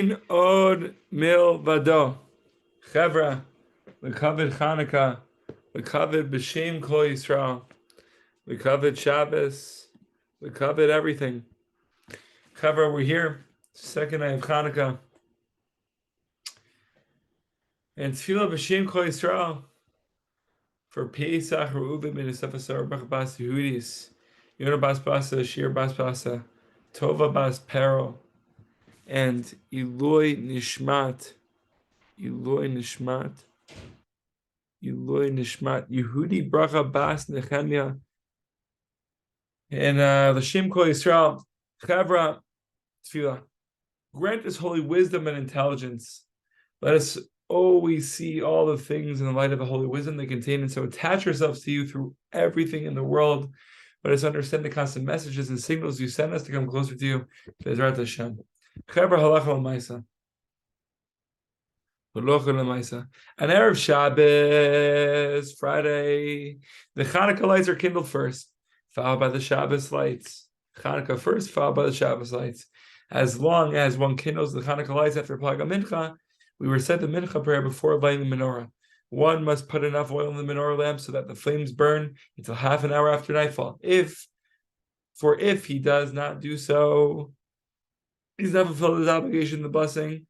Ein od mil vado. Chevra, lekavod Chanukah, lekavod b'shem Kol Yisrael, lekavod Shabbos, lekavod everything. Chevra, we're here. Second night of Chanukah. And tefillah b'shem Kol Yisrael for Pesach, Reuven ben Yosef Asar Baruch Bas Yehudis, Yonah Bas Basa, Shir Bas Basa, Tova Bas Pero, and Eloi Nishmat, Yehudi Bracha Bas Nechemia, and L'Shem Kol Yisrael, Chavra Tefillah. Grant us holy wisdom and intelligence. Let us always see all the things in the light of the holy wisdom they contain, and so attach ourselves to you through everything in the world. Let us understand the constant messages and signals you send us to come closer to you. Be'ezrat Hashem. Chavra halacha l'maisa. An Erev Shabbos, Friday, the Chanukah lights are kindled first, followed by the Shabbos lights. Chanukah first, followed by the Shabbos lights. As long as one kindles the Chanukah lights after Plaga Mincha, we recite the Mincha prayer before lighting the menorah. One must put enough oil in the menorah lamp so that the flames burn until half an hour after nightfall. If he does not do so, he's not fulfilled his obligation, the blessing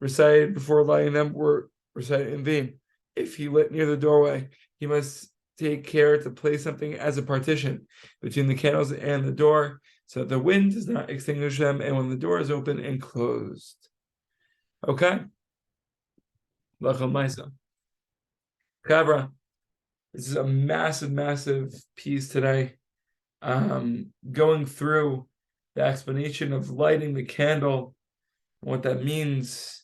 recited before lighting them were recited in vain. If he lit near the doorway, he must take care to place something as a partition between the candles and the door, so that the wind does not extinguish them, and when the door is open and closed. Okay? Lachal Maisa. Chavra, this is a massive piece today. Going through the explanation of lighting the candle, and what that means.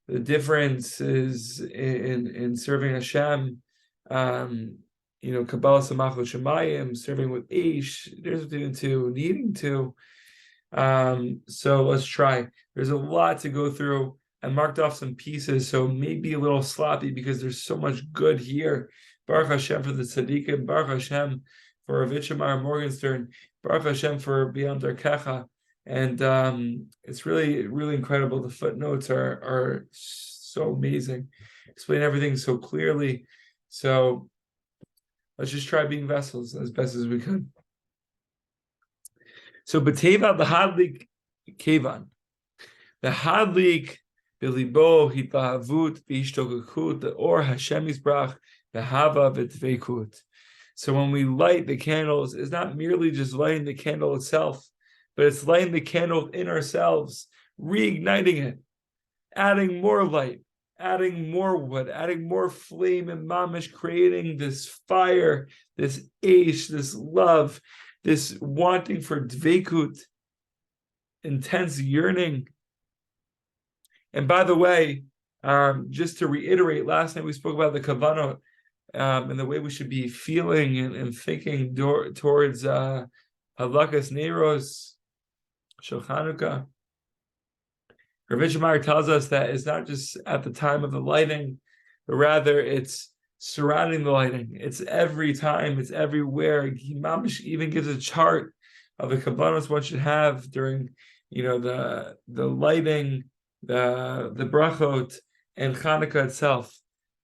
The difference is in serving Hashem, Kabbalah Samach Shemayim, serving with Ish. There's between the two, needing to. So let's try. There's a lot to go through. I marked off some pieces, so maybe a little sloppy because there's so much good here. Baruch Hashem for the Tzaddikim, Baruch Hashem for Rav Itchamar Morgenstern, Baruch Hashem for Beyond Darkecha. And it's really, really incredible. The footnotes are so amazing. Explain everything so clearly. So let's just try being vessels as best as we could. So B'teva the Hadlik Kevan. The Hadlik Bilibo Hitlahavut V'ishtokakut the Or Hashem Yisbrach Behava V'tvekut. So when we light the candles, it's not merely just lighting the candle itself, but it's lighting the candle in ourselves, reigniting it, adding more light, adding more wood, adding more flame and mamish, creating this fire, this aish, this love, this wanting for dveikut, intense yearning. And by the way, just to reiterate, last night we spoke about the kavanot and the way we should be feeling and thinking towards Halakas Neiros, Chanukah. Rav Itchamar tells us that it's not just at the time of the lighting, but rather it's surrounding the lighting. It's every time, it's everywhere. He mamish even gives a chart of the kavanos one should have during, the lighting, the brachot, and Chanukah itself.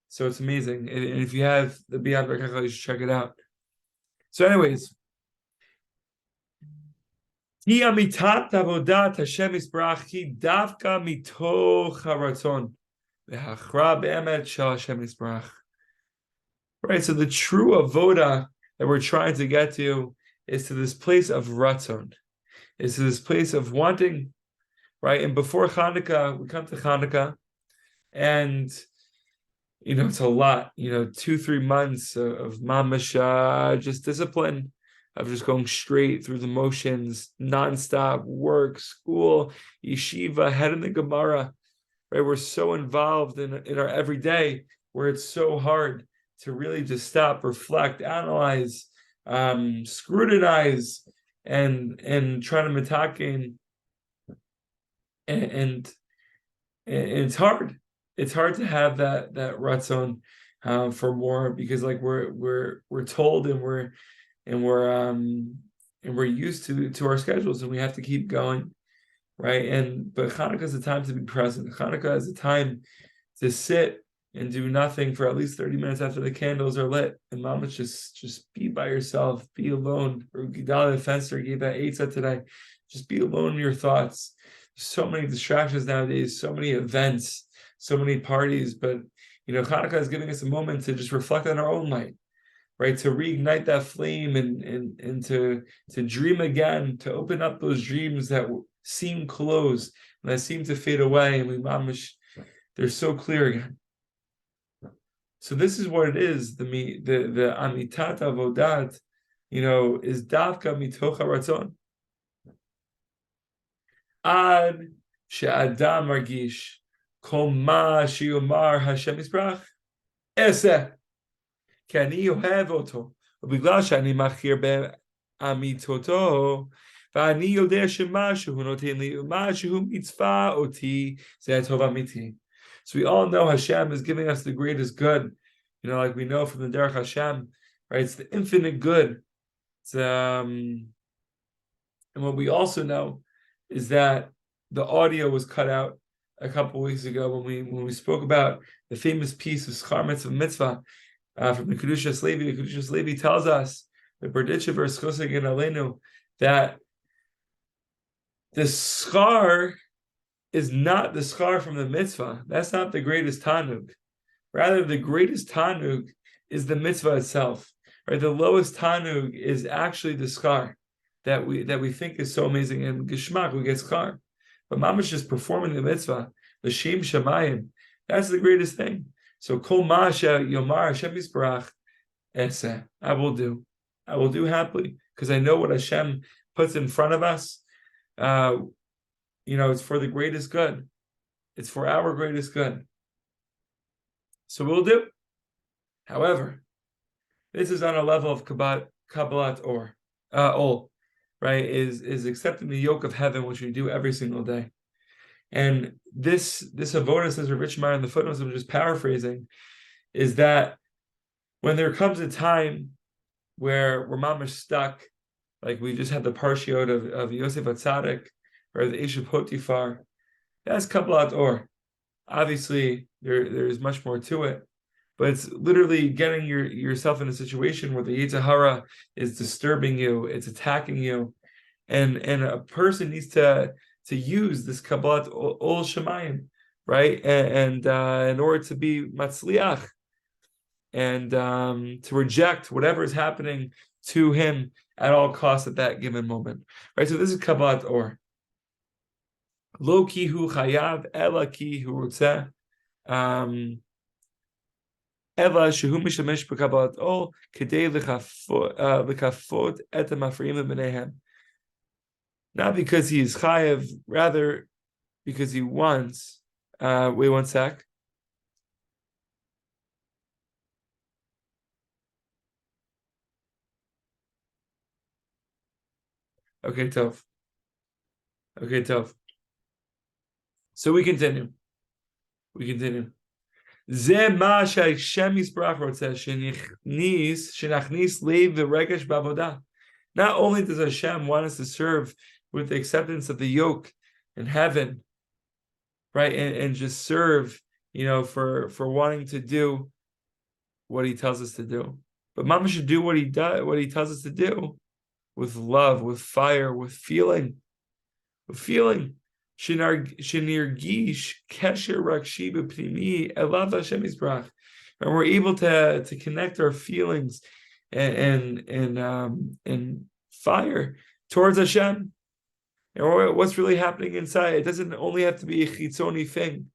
So it's amazing. And if you have the Beyond Barkecha, you should check it out. So anyways, Hi amitat avodat Hashem Yisbarach hi davka mitoch haratzon v'hachra be'emet shel Hashem Yisbarach. Right, so the true avoda that we're trying to get to is to this place of ratzon, is to this place of wanting, right? And before Chanukah, we come to Chanukah, and it's a lot, 2-3 months of mamash, just discipline, of just going straight through the motions, nonstop work, school, yeshiva, head in the Gemara, right? We're so involved in our everyday where it's so hard to really just stop, reflect, analyze, scrutinize, and try to mitaken. And it's hard. It's hard to have that ratzon for more, because like we're told and we're used to our schedules, and we have to keep going, right? But Chanukah is a time to be present. Chanukah is a time to sit and do nothing for at least 30 minutes after the candles are lit. And mama, just be by yourself, be alone. Or Gedalia Fenster gave that eitzah today. Just be alone in your thoughts. There's so many distractions nowadays, so many events, so many parties. But Chanukah is giving us a moment to just reflect on our own light, right? To reignite that flame and to dream again, to open up those dreams that seem closed and that seem to fade away, and they're so clear again. So this is what it is. The amitat avodat, is davka mitoch haratzon. Ad she'adam margish kol ma sheyomar Hashem Yisbarach eseh כי אני אוהב אותו, ובגלל שאני מכיר באמיתותו, ואני יודע שמשהו נותן לי, ומשהו מצווה אותי, זה הטוב אמיתי. So we all know Hashem is giving us the greatest good, like we know from the Derech Hashem, right? It's the infinite good. And what we also know is that the audio was cut out a couple of weeks ago when we spoke about the famous piece of Schar Mitzvah from the Kedushas Levi. The Kedushas Levi tells us the Berditchev verse Chosegin Aleinu that the schar is not the schar from the mitzvah. That's not the greatest tanug. Rather, the greatest tanug is the mitzvah itself. Right? The lowest tanug is actually the schar that we think is so amazing. And Geshmak, we get schar. But mamash just performing the mitzvah, the Shem Shamayim, that's the greatest thing. So kol ma'asha yomar Hashem Yisbarach eseh. I will do happily, because I know what Hashem puts in front of us. It's for the greatest good. It's for our greatest good. So we'll do. However, this is on a level of Kabbalat Ol, right? Is accepting the yoke of heaven, which we do every single day. And this avoda, says Rav Meir in the footnotes, I'm just paraphrasing, is that when there comes a time where we're mamash stuck, like we just had the parshiot of Yosef Atzadik, or the Eshe Potifar, that's Kabbalat Or. Obviously, there's much more to it, but it's literally getting yourself in a situation where the Yetzer Hara is disturbing you, it's attacking you, and a person needs to use this Kabbalat Ol Shemayim, right? And in order to be Matzliach, and to reject whatever is happening to him at all costs at that given moment, right? So this is Kabbalat Or. Lo ki hu chayav, ela ki hu rutzeh, ela shehu mishamesh b'Kabbalat Ol kedei l'kafot et ha'mafriim b'neihem. Not because he is chayav, rather because he wants. Wait one sec. Okay, Tov. So we continue. Ze ma she'Hashem Yisbarach rotzeh shenachnis leiv v'regesh b'avodah. Not only does Hashem want us to serve with the acceptance of the yoke in heaven, right, and just serve, for wanting to do what He tells us to do, but Mama should do what He tells us to do, with love, with fire, with feeling. Shenirgish kesher rakshi b'pnimi elav Hashem Yisbarach, and we're able to connect our feelings and fire towards Hashem. And what's really happening inside? It doesn't only have to be a chitzoni thing.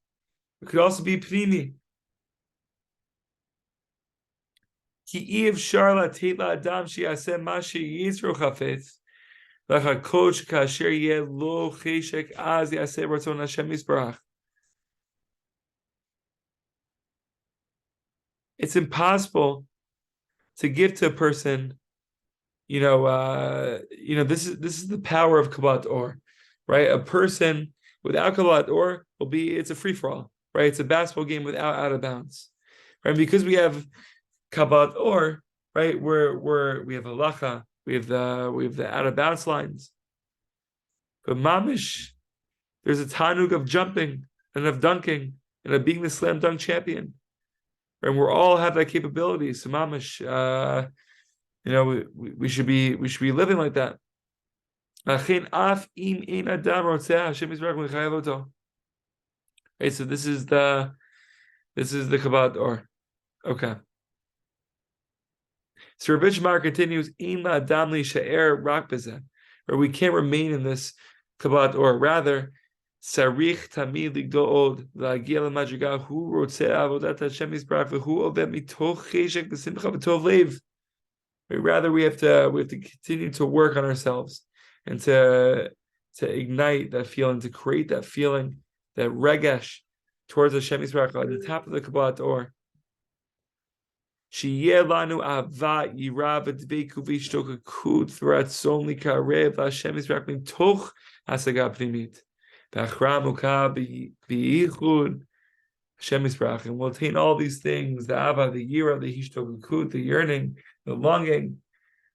It could also be pnimi. Ki ifshar latet la'adam she'yaseh ma she'yisro chafetz l'chakol shekasher yeh lo cheshek az yaseh ratzon Hashem Yisbarach. It's impossible to give to a person, this is the power of Kabbalat Or, right? A person without Kabbalat Or it's a free for all, right? It's a basketball game without out of bounds, right? Because we have Kabbalat Or, right? We have halacha, we have the out of bounds lines, but mamish, There's a tanug of jumping and of dunking and of being the slam dunk champion. And we all have that capability. So mamash, we should be living like that. Right, so this is the Kabbalah or okay. So Rabbi Shemar continues, or we can't remain in this Kabbalah, or rather, Sarich tamid ligdol la'agia l'madriga hu rotzeh avodat Hashem yisbarach v'hu oved mitoch cheshek v'simcha v'tov lev. Rather, we have to continue to work on ourselves and to ignite that feeling, to create that feeling, that regesh towards Hashem yisbarach at the top of the Kabbalah or. Sheyeh lanu ahava yira v'dveiku v'ishtokakut v'ratzon likarev Hashem yisbarach mitoch hasaga pnimit. Chanukah b'yichud Hashem yisbarach, and we'll attain all these things: the ava, the yira, the hishtokakut, the yearning, the longing.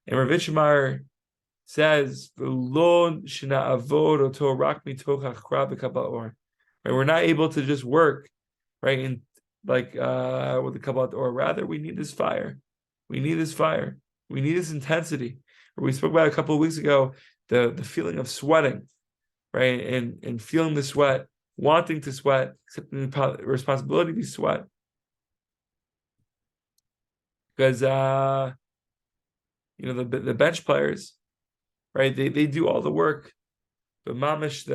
And Rav Shemar says, "V'lo shena'avod oto rak mitoch hachra b'kabbalah or." Right, we're not able to just work, right, in like with the Kabbalah, or rather, we need this fire. We need this fire. We need this intensity. We spoke about a couple of weeks ago the feeling of sweating, right, and feeling the sweat, wanting to sweat, accepting the responsibility to sweat, because the bench players, right, they do all the work, but mamish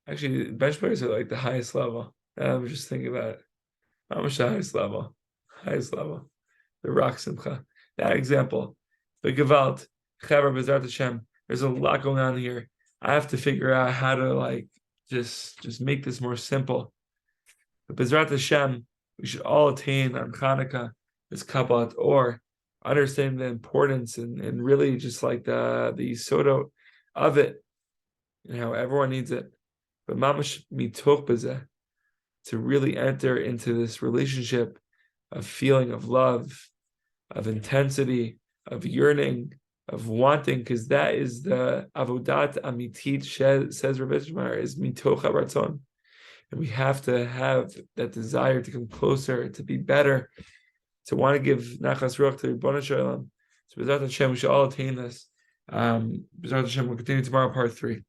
actually bench players are like the highest level. I'm just thinking about it. Mamish the highest level, the rock simcha. That example, the Gewalt, Chaver B'ezrat Hashem. There's a lot going on here. I have to figure out how to just make this more simple. But B'ezrat Hashem, we should all attain on Chanukah this Kabbalah or understanding the importance and really just like the soda of it, and how everyone needs it. But mamash mitoch b'zeh, to really enter into this relationship of feeling of love, of intensity, of yearning, of wanting, because that is the avodat amitit, says Rav Shemar, is mitoch haratzon. And we have to have that desire to come closer, to be better, to want to give nachas ruach to Ribono Shel Olam. So B'ezrat Hashem, we should all attain this. B'ezrat Hashem, we'll continue tomorrow, part 3.